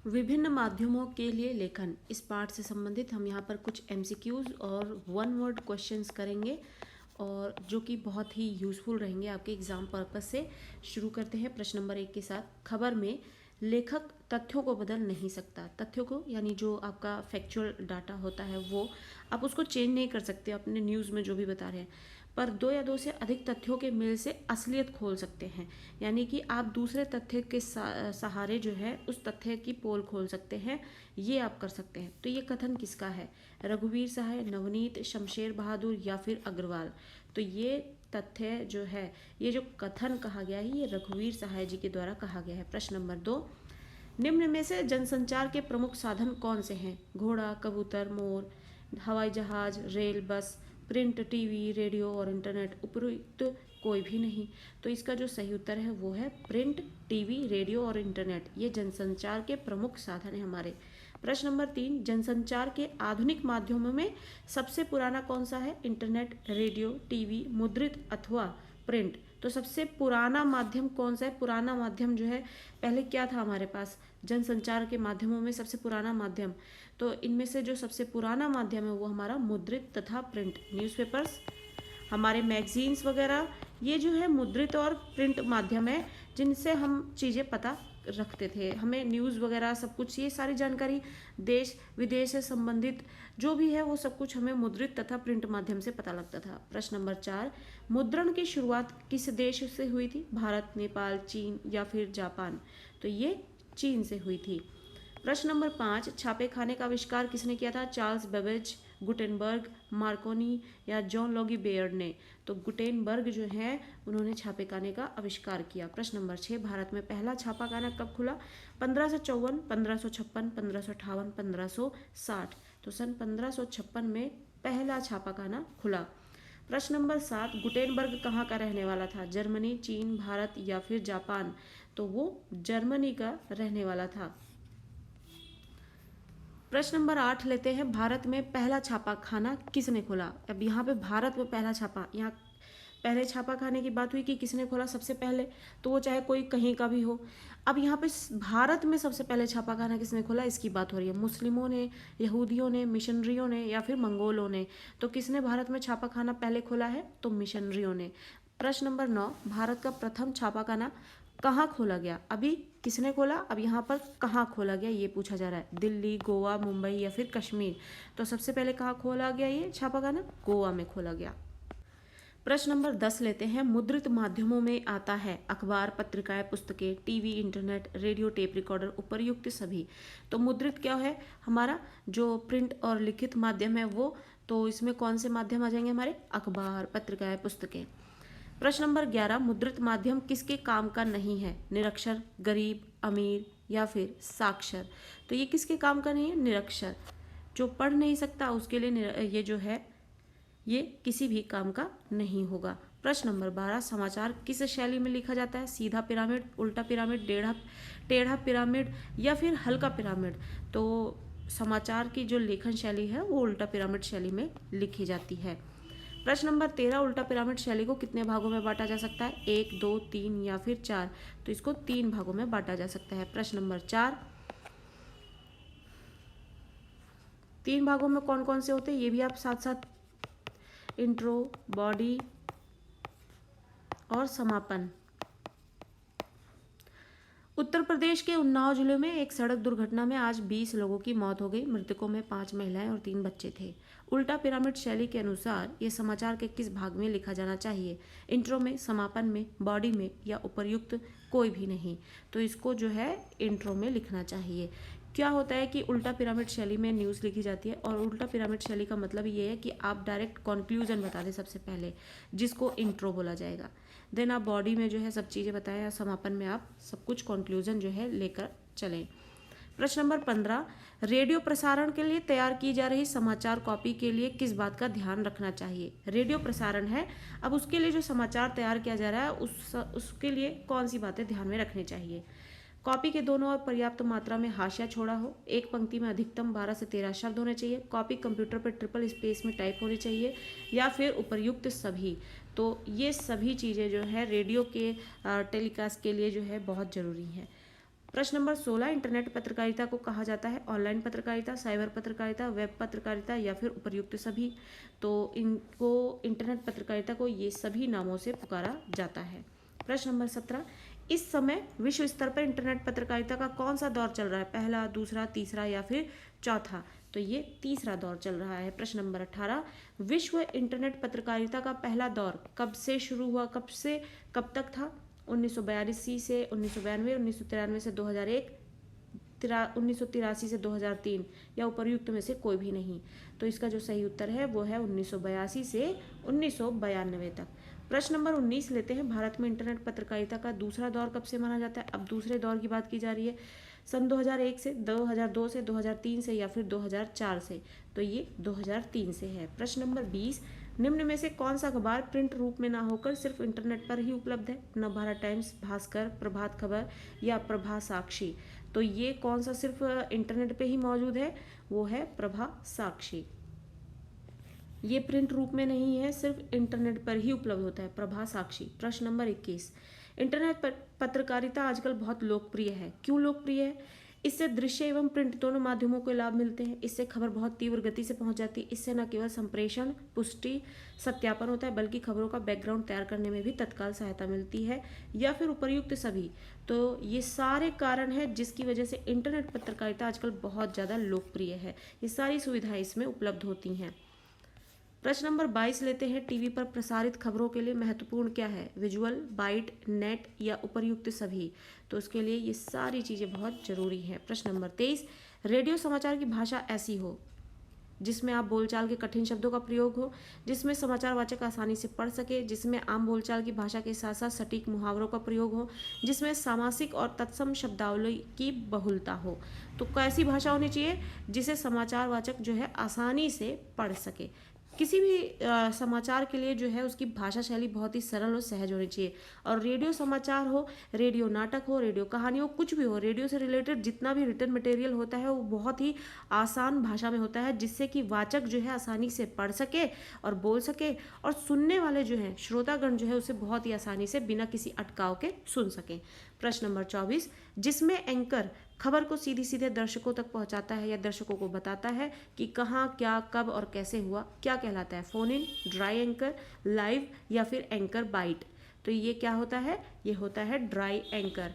विभिन्न माध्यमों के लिए लेखन, इस पाठ से संबंधित हम यहाँ पर कुछ एमसीक्यूज और वन वर्ड क्वेश्चंस करेंगे और जो कि बहुत ही यूज़फुल रहेंगे आपके एग्ज़ाम पर्पस से। शुरू करते हैं प्रश्न नंबर 1 के साथ। खबर में लेखक तथ्यों को बदल नहीं सकता। तथ्यों को यानी जो आपका फैक्चुअल डाटा होता है वो आप उसको चेंज नहीं कर सकते अपने न्यूज़ में जो भी बता रहे हैं, पर दो या दो से अधिक तथ्यों के मेल से असलियत खोल सकते हैं। यानी कि आप दूसरे तथ्य के सहारे जो है उस तथ्य की पोल खोल सकते हैं, ये आप कर सकते हैं। तो ये कथन किसका है? रघुवीर सहाय, नवनीत, शमशेर बहादुर या फिर अग्रवाल। तो ये तथ्य जो है, ये जो कथन कहा गया है, ये रघुवीर सहाय जी के द्वारा कहा गया है। प्रश्न नंबर 2, निम्न में से जनसंचार के प्रमुख साधन कौन से हैं? घोड़ा, कबूतर, मोर, हवाई जहाज, रेल, बस, प्रिंट, टीवी, रेडियो और इंटरनेट। उपयुक्त कोई भी नहीं। तो इसका जो सही उत्तर है वो है प्रिंट, टीवी, रेडियो और इंटरनेट। ये जनसंचार के प्रमुख साधन है हमारे। प्रश्न नंबर 3, जनसंचार के आधुनिक माध्यमों में सबसे पुराना कौन सा है? इंटरनेट, रेडियो, टीवी, मुद्रित अथवा प्रिंट। तो सबसे पुराना माध्यम कौन सा है? पुराना माध्यम जो है, पहले क्या था हमारे पास जनसंचार के माध्यमों में सबसे पुराना माध्यम? तो इनमें से जो सबसे पुराना माध्यम है वो हमारा मुद्रित तथा प्रिंट। न्यूज़पेपर्स, हमारे मैगजीन्स वगैरह, ये जो है मुद्रित और प्रिंट माध्यम है जिनसे हम चीज़ें पता रखते थे। हमें न्यूज़ वगैरह सब कुछ, ये सारी जानकारी देश विदेश से संबंधित जो भी है वो सब कुछ हमें मुद्रित तथा प्रिंट माध्यम से पता लगता था। प्रश्न नंबर 4, मुद्रण की शुरुआत किस देश से हुई थी? भारत, नेपाल, चीन या फिर जापान। तो ये चीन से हुई थी। प्रश्न नंबर 5, छापे खाने का आविष्कार किसने किया था? चार्ल्स बेबेज, गुटेनबर्ग, मार्कोनी या जॉन लॉगी बेयर्ड ने। तो गुटेनबर्ग जो है उन्होंने छापे खाने का आविष्कार किया। प्रश्न नंबर 6, भारत में पहला छापाखाना कब खुला? 1554, 1556, 1558, 1560। तो सन 1556 में पहला छापाखाना खुला। प्रश्न नंबर 7, गुटेनबर्ग कहाँ का रहने वाला था? जर्मनी, चीन, भारत या फिर जापान। तो वो जर्मनी का रहने वाला था। प्रश्न नंबर 8 लेते हैं। भारत में पहला छापाखाना किसने खोला? अब यहाँ पे भारत में पहला छापा, यहाँ पहले छापा खाने की बात हुई कि किसने खोला सबसे पहले, तो वो चाहे कोई कहीं का भी हो। अब यहाँ पे भारत में सबसे पहले छापा खाना किसने खोला इसकी बात हो रही है। मुस्लिमों ने, यहूदियों ने, मिशनरियों ने या फिर मंगोलों ने। तो किसने भारत में छापा खाना पहले खोला है? तो मिशनरियों ने। प्रश्न नंबर 9, भारत का प्रथम छापाखाना कहाँ खोला गया? अभी किसने खोला, अब यहाँ पर कहाँ खोला गया ये पूछा जा रहा है। दिल्ली, गोवा, मुंबई या फिर कश्मीर। तो सबसे पहले कहाँ खोला गया ये छापाखाना? गोवा में खोला गया। प्रश्न नंबर 10 लेते हैं। मुद्रित माध्यमों में आता है अखबार, पत्रिकाएं, पुस्तकें, TV, internet, radio, tape recorder, उपर्युक्त सभी। तो मुद्रित क्या है हमारा? जो प्रिंट और लिखित माध्यम है वो। तो इसमें कौन से माध्यम आ जाएंगे हमारे? अखबार, पत्रिकाएं, पुस्तकें। प्रश्न नंबर 11, मुद्रित माध्यम किसके काम का नहीं है? निरक्षर, गरीब, अमीर या फिर साक्षर। तो ये किसके काम का नहीं है? निरक्षर, जो पढ़ नहीं सकता उसके लिए ये जो है ये किसी भी काम का नहीं होगा। प्रश्न नंबर 12, समाचार किस शैली में लिखा जाता है? सीधा पिरामिड, उल्टा पिरामिड, टेढ़ा पिरामिड या फिर हल्का पिरामिड। तो समाचार की जो लेखन शैली है वो उल्टा पिरामिड शैली में लिखी जाती है। प्रश्न नंबर 13, उल्टा पिरामिड शैली को कितने भागों में बांटा जा सकता है? 1, 2, 3 या फिर 4। तो इसको 3 भागों में बांटा जा सकता है। प्रश्न नंबर 4, 3 भागों में कौन कौन से होते हैं ये भी आप साथ साथ, इंट्रो, बॉडी और समापन। उत्तर प्रदेश के उन्नाव जिले में एक सड़क दुर्घटना में आज 20 लोगों की मौत हो गई। मृतकों में 5 महिलाएं और 3 बच्चे थे। उल्टा पिरामिड शैली के अनुसार ये समाचार के किस भाग में लिखा जाना चाहिए? इंट्रो में, समापन में, बॉडी में या उपर्युक्त कोई भी नहीं। तो इसको जो है इंट्रो में लिखना चाहिए। क्या होता है कि उल्टा पिरामिड शैली में न्यूज़ लिखी जाती है और उल्टा पिरामिड शैली का मतलब ये है कि आप डायरेक्ट कंक्लूजन बता दें सबसे पहले, जिसको इंट्रो बोला जाएगा। देन आप बॉडी में जो है सब चीज़ें बताएं, समापन में आप सब कुछ कंक्लूजन जो है लेकर चलें। प्रश्न नंबर 15, रेडियो प्रसारण के लिए तैयार की जा रही समाचार कॉपी के लिए किस बात का ध्यान रखना चाहिए? रेडियो प्रसारण है, अब उसके लिए जो समाचार तैयार किया जा रहा है उसके लिए कौन सी बातें ध्यान में रखनी चाहिए? कॉपी के दोनों ओर पर्याप्त मात्रा में हाशिया छोड़ा हो। एक पंक्ति में अधिकतम 12 से 13 शब्द होने चाहिए। कॉपी कंप्यूटर पर ट्रिपल स्पेस में टाइप होनी चाहिए या फिर उपर्युक्त सभी। तो ये सभी चीज़ें जो है रेडियो के टेलीकास्ट के लिए जो है बहुत ज़रूरी है। प्रश्न नंबर 16, इंटरनेट पत्रकारिता को कहा जाता है ऑनलाइन पत्रकारिता, साइबर पत्रकारिता, वेब पत्रकारिता या फिर उपर्युक्त सभी। तो इनको इंटरनेट पत्रकारिता को ये सभी नामों से पुकारा जाता है। प्रश्न नंबर 17, इस समय विश्व स्तर पर इंटरनेट पत्रकारिता का कौन सा दौर चल रहा है? पहला, दूसरा, तीसरा या फिर चौथा? तो ये तीसरा दौर चल रहा है। प्रश्न नंबर 18, विश्व इंटरनेट पत्रकारिता का पहला दौर कब से शुरू हुआ, कब से कब तक था? 1982 से 1992, 1993 से 2001, 1983 से 2003 या उपर्युक्त में से कोई भी नहीं। तो इसका जो सही उत्तर है वो है 1982 से 1992 तक। प्रश्न नंबर 19 लेते हैं, भारत में इंटरनेट पत्रकारिता का दूसरा दौर कब से माना जाता है? अब दूसरे दौर की बात की जा रही है, सन 2001 से, 2002 से, 2003 से या फिर 2004 से? तो ये 2003 से है। प्रश्न नंबर 20, निम्न में से कौन सा अखबार प्रिंट रूप में ना होकर सिर्फ इंटरनेट पर ही उपलब्ध है? नवभारत टाइम्स, भास्कर, प्रभात खबर या प्रभा साक्षी? तो ये कौन सा सिर्फ इंटरनेट पे ही मौजूद है? वो है प्रभा साक्षी। ये प्रिंट रूप में नहीं है, सिर्फ इंटरनेट पर ही उपलब्ध होता है, प्रभा साक्षी। प्रश्न नंबर 21, इंटरनेट पत्रकारिता आजकल बहुत लोकप्रिय है। क्यों लोकप्रिय है? इससे दृश्य एवं प्रिंट दोनों माध्यमों को लाभ मिलते हैं। इससे खबर बहुत तीव्र गति से पहुंच जाती है। इससे न केवल संप्रेषण, पुष्टि, सत्यापन होता है, बल्कि खबरों का बैकग्राउंड तैयार करने में भी तत्काल सहायता मिलती है, या फिर उपर्युक्त सभी। तो ये सारे कारण हैं जिसकी वजह से इंटरनेट पत्रकारिता आजकल बहुत ज़्यादा लोकप्रिय है। ये सारी सुविधाएं इसमें उपलब्ध होती हैं। प्रश्न नंबर 22 लेते हैं, टीवी पर प्रसारित खबरों के लिए महत्वपूर्ण क्या है? विजुअल, बाइट, नेट या उपर्युक्त सभी? तो उसके लिए ये सारी चीज़ें बहुत जरूरी हैं। प्रश्न नंबर 23, रेडियो समाचार की भाषा ऐसी हो जिसमें आप बोलचाल के कठिन शब्दों का प्रयोग हो, जिसमें समाचार वाचक आसानी से पढ़ सके, जिसमें आम बोलचाल की भाषा के साथ साथ सटीक मुहावरों का प्रयोग हो, जिसमें सामासिक और तत्सम शब्दावली की बहुलता हो। तो कैसी भाषा होनी चाहिए? जिसे समाचार वाचक जो है आसानी से पढ़ सके। किसी भी समाचार के लिए जो है उसकी भाषा शैली बहुत ही सरल और सहज होनी चाहिए। और रेडियो समाचार हो, रेडियो नाटक हो, रेडियो कहानी हो, कुछ भी हो, रेडियो से रिलेटेड जितना भी रिटन मटेरियल होता है वो बहुत ही आसान भाषा में होता है, जिससे कि वाचक जो है आसानी से पढ़ सके और बोल सके, और सुनने वाले जो हैं श्रोतागण जो है उसे बहुत ही आसानी से बिना किसी अटकाव के सुन सकें। प्रश्न नंबर 24, जिसमें एंकर खबर को सीधी सीधे दर्शकों तक पहुंचाता है या दर्शकों को बताता है कि कहाँ, क्या, कब और कैसे हुआ, क्या कहलाता है? Phone in, dry anchor, live या फिर एंकर बाइट? तो ये क्या होता है? ये होता है ड्राई एंकर।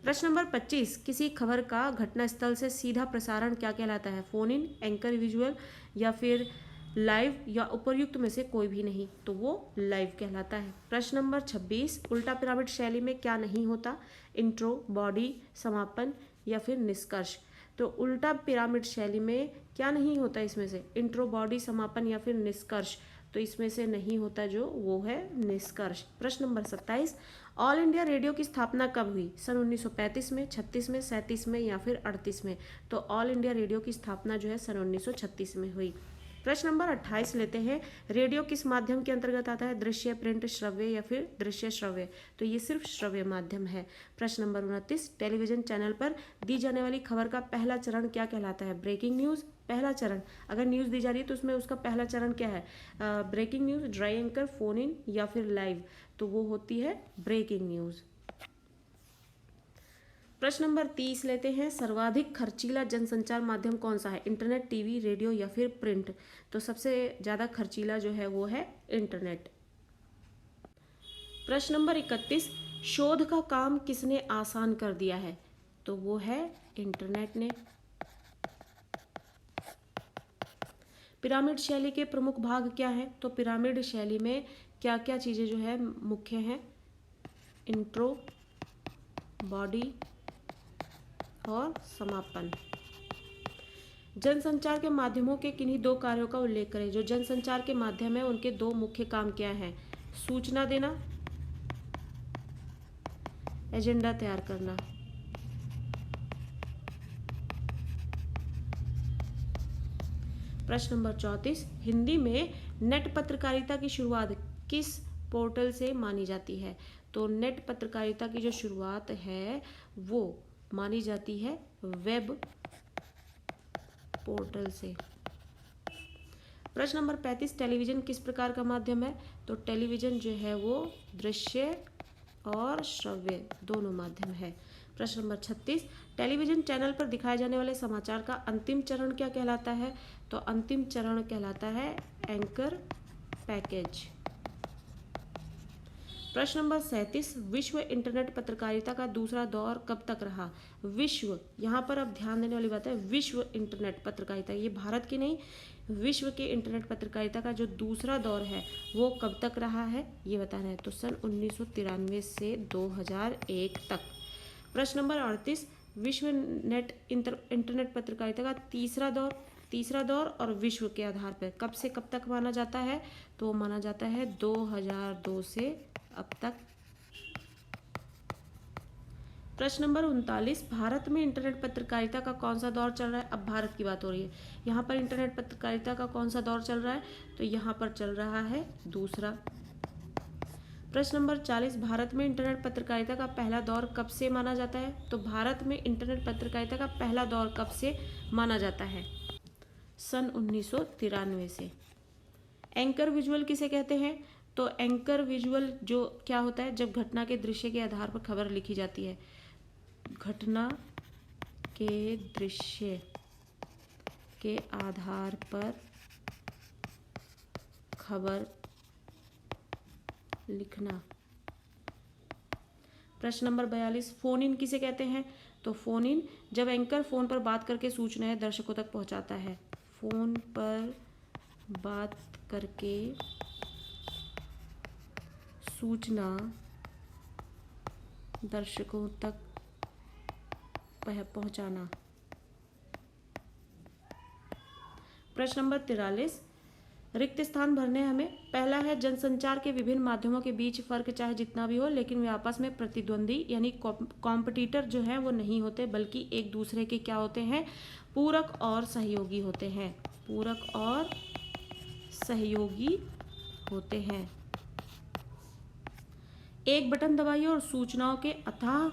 प्रश्न नंबर 25, किसी खबर का घटनास्थल से सीधा प्रसारण क्या कहलाता है? फोन इन, एंकर विजुअल या फिर लाइव या उपर्युक्त में से कोई भी नहीं? तो वो लाइव कहलाता है। प्रश्न नंबर 26, उल्टा पिरामिड शैली में क्या नहीं होता? इंट्रो, बॉडी, समापन या फिर निष्कर्ष? तो उल्टा पिरामिड शैली में क्या नहीं होता? इसमें से इंट्रो, बॉडी, समापन या फिर निष्कर्ष? तो इसमें से नहीं होता जो वो है निष्कर्ष। प्रश्न नंबर 27, ऑल इंडिया रेडियो की स्थापना कब हुई? सन 1935 में, 36 में, 37 में या फिर 38 में? तो ऑल इंडिया रेडियो की स्थापना जो है सन 1936 में हुई। प्रश्न नंबर 28 लेते हैं, रेडियो किस माध्यम के अंतर्गत आता है? दृश्य, प्रिंट, श्रव्य या फिर दृश्य श्रव्य? तो ये सिर्फ श्रव्य माध्यम है। प्रश्न नंबर 29, टेलीविजन चैनल पर दी जाने वाली खबर का पहला चरण क्या कहलाता है? Breaking news. पहला चरण, अगर न्यूज़ दी जा रही है तो उसमें उसका पहला चरण क्या है? Breaking news, dry anchor, phone in या फिर लाइव? तो वो होती है ब्रेकिंग न्यूज़। प्रश्न नंबर 30 लेते हैं, सर्वाधिक खर्चीला जनसंचार माध्यम कौन सा है? इंटरनेट, टीवी, रेडियो या फिर प्रिंट? तो सबसे ज़्यादा खर्चीला जो है वो है इंटरनेट। प्रश्न नंबर 31, शोध का काम किसने आसान कर दिया है? तो वो है इंटरनेट ने। पिरामिड शैली के प्रमुख भाग क्या है? तो पिरामिड शैली में क्या क्या चीज़ें जो है मुख्य हैं? इंट्रो, बॉडी और समापन। जनसंचार के माध्यमों के किन्हीं दो कार्यों का उल्लेख करें। जो जनसंचार के माध्यम है उनके दो मुख्य काम क्या हैं? सूचना देना, एजेंडा तैयार करना। प्रश्न नंबर 34, हिंदी में नेट पत्रकारिता की शुरुआत किस पोर्टल से मानी जाती है? तो नेट पत्रकारिता की जो शुरुआत है वो मानी जाती है वेब पोर्टल से। प्रश्न नंबर 35, टेलीविजन किस प्रकार का माध्यम है? तो टेलीविजन जो है वो दृश्य और श्रव्य दोनों माध्यम है। प्रश्न नंबर 36, टेलीविजन चैनल पर दिखाए जाने वाले समाचार का अंतिम चरण क्या कहलाता है? तो अंतिम चरण कहलाता है एंकर पैकेज। प्रश्न नंबर 37, विश्व इंटरनेट पत्रकारिता का दूसरा दौर कब तक रहा? विश्व, यहाँ पर अब ध्यान देने वाली बात है, विश्व इंटरनेट पत्रकारिता, ये भारत की नहीं, विश्व के इंटरनेट पत्रकारिता का जो दूसरा दौर है वो कब तक रहा है ये बताना है। तो सन 1993 से 2001 तक। प्रश्न नंबर 38, विश्व इंटरनेट पत्रकारिता का तीसरा दौर और विश्व के आधार पर कब से कब तक माना जाता है? तो माना जाता है 2002 से अब तक। प्रश्न नंबर 39, भारत में इंटरनेट पत्रकारिता का कौन सा दौर चल रहा है? अब भारत की बात हो रही है। यहाँ पर इंटरनेट पत्रकारिता का कौन सा दौर चल रहा है? तो यहाँ पर चल रहा है दूसरा। प्रश्न नंबर 40, भारत में इंटरनेट पत्रकारिता का पहला दौर कब से माना जाता है? तो भारत में इंटरनेट पत्रकारिता का पहला दौर कब से माना जाता है? सन 1993 से। एंकर विजुअल किसे कहते हैं? तो एंकर विजुअल जो क्या होता है, जब घटना के दृश्य के आधार पर खबर लिखी जाती है, घटना के दृश्य के आधार पर खबर लिखना। प्रश्न नंबर 42, फोन इन किसे कहते हैं? तो फोन इन, जब एंकर फोन पर बात करके सूचनाएं दर्शकों तक पहुंचाता है। फोन पर बात करके सूचना दर्शकों तक पहुंचाना। प्रश्न नंबर 43, रिक्त स्थान भरने हमें। पहला है, जनसंचार के विभिन्न माध्यमों के बीच फर्क चाहे जितना भी हो, लेकिन वे आपस में प्रतिद्वंदी यानी कॉम्पिटिटर जो है वो नहीं होते, बल्कि एक दूसरे के क्या होते हैं? पूरक और सहयोगी होते हैं। पूरक और सहयोगी होते हैं। एक बटन दबाइए और सूचनाओं के अथाह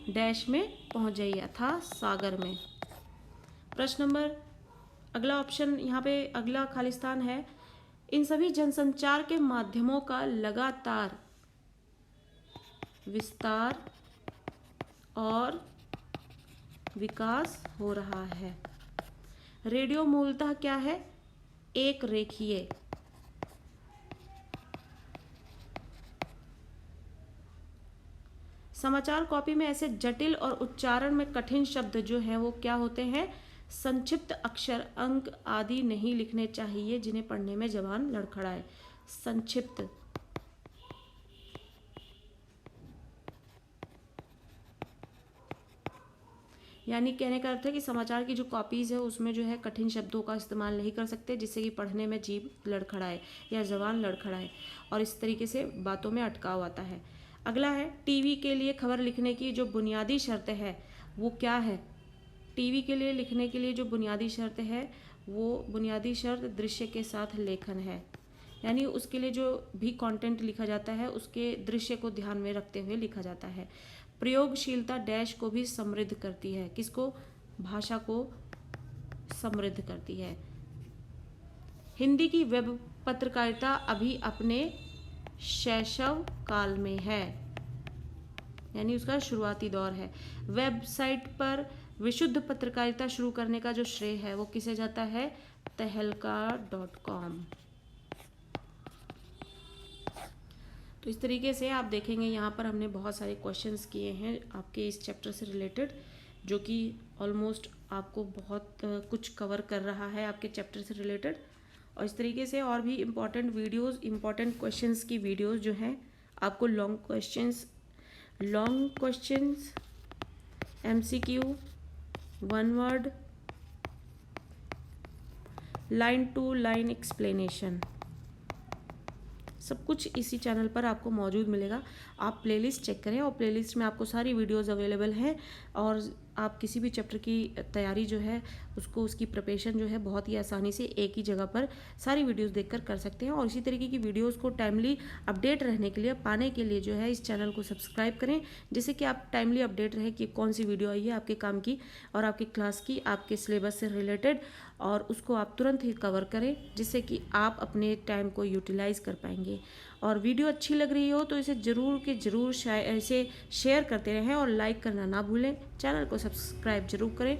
डैश में पहुंच जाइए, अथाह सागर में। प्रश्न नंबर, अगला ऑप्शन यहाँ पे अगला खालिस्तान है, इन सभी जनसंचार के माध्यमों का लगातार विस्तार और विकास हो रहा है। रेडियो मूलतः क्या है? एक रेखीय। समाचार कॉपी में ऐसे जटिल और उच्चारण में कठिन शब्द जो हैं वो क्या होते हैं? संक्षिप्त अक्षर, अंक आदि नहीं लिखने चाहिए जिन्हें पढ़ने में जबान लड़खड़ाए। संक्षिप्त। यानी कहने का अर्थ है कि समाचार की जो कॉपीज है उसमें जो है कठिन शब्दों का इस्तेमाल नहीं कर सकते जिससे कि पढ़ने में जीभ लड़खड़ाए या जबान लड़खड़ाए और इस तरीके से बातों में अटकाव आता है। अगला है, टीवी के लिए खबर लिखने की जो बुनियादी शर्त है वो क्या है? टीवी के लिए लिखने के लिए जो बुनियादी शर्त है वो बुनियादी शर्त दृश्य के साथ लेखन है। यानी उसके लिए जो भी कंटेंट लिखा जाता है उसके दृश्य को ध्यान में रखते हुए लिखा जाता है। प्रयोगशीलता डैश को भी समृद्ध करती है। किसको? भाषा को समृद्ध करती है। हिंदी की वेब पत्रकारिता अभी अपने शैशव काल में है, यानी उसका शुरुआती दौर है। वेबसाइट पर विशुद्ध पत्रकारिता शुरू करने का जो श्रेय है वो किसे जाता है? tehelka.com। तो इस तरीके से आप देखेंगे यहाँ पर हमने बहुत सारे क्वेश्चंस किए हैं आपके इस चैप्टर से रिलेटेड, जो कि ऑलमोस्ट आपको बहुत कुछ कवर कर रहा है आपके चैप्टर से रिलेटेड। और इस तरीके से और भी इम्पॉर्टेंट वीडियोस, इम्पॉर्टेंट क्वेश्चंस की वीडियोस जो हैं आपको long questions, MCQ, one word, line to line explanation, सब कुछ इसी चैनल पर आपको मौजूद मिलेगा। आप प्लेलिस्ट चेक करें और प्लेलिस्ट में आपको सारी वीडियोस अवेलेबल हैं और आप किसी भी चैप्टर की तैयारी जो है उसको, उसकी प्रिपरेशन जो है बहुत ही आसानी से एक ही जगह पर सारी वीडियोस देखकर कर सकते हैं। और इसी तरीके की वीडियोस को टाइमली अपडेट रहने के लिए, पाने के लिए जो है इस चैनल को सब्सक्राइब करें, जिससे कि आप टाइमली अपडेट रहे कि कौन सी वीडियो आई है आपके काम की और आपकी क्लास की, आपके सिलेबस से रिलेटेड, और उसको आप तुरंत ही कवर करें जिससे कि आप अपने टाइम को यूटिलाइज कर पाएंगे। चाहिए। और वीडियो अच्छी लग रही हो तो इसे ज़रूर के ज़रूर ऐसे शेयर करते रहें और लाइक करना ना भूलें। चैनल को सब्सक्राइब जरूर करें।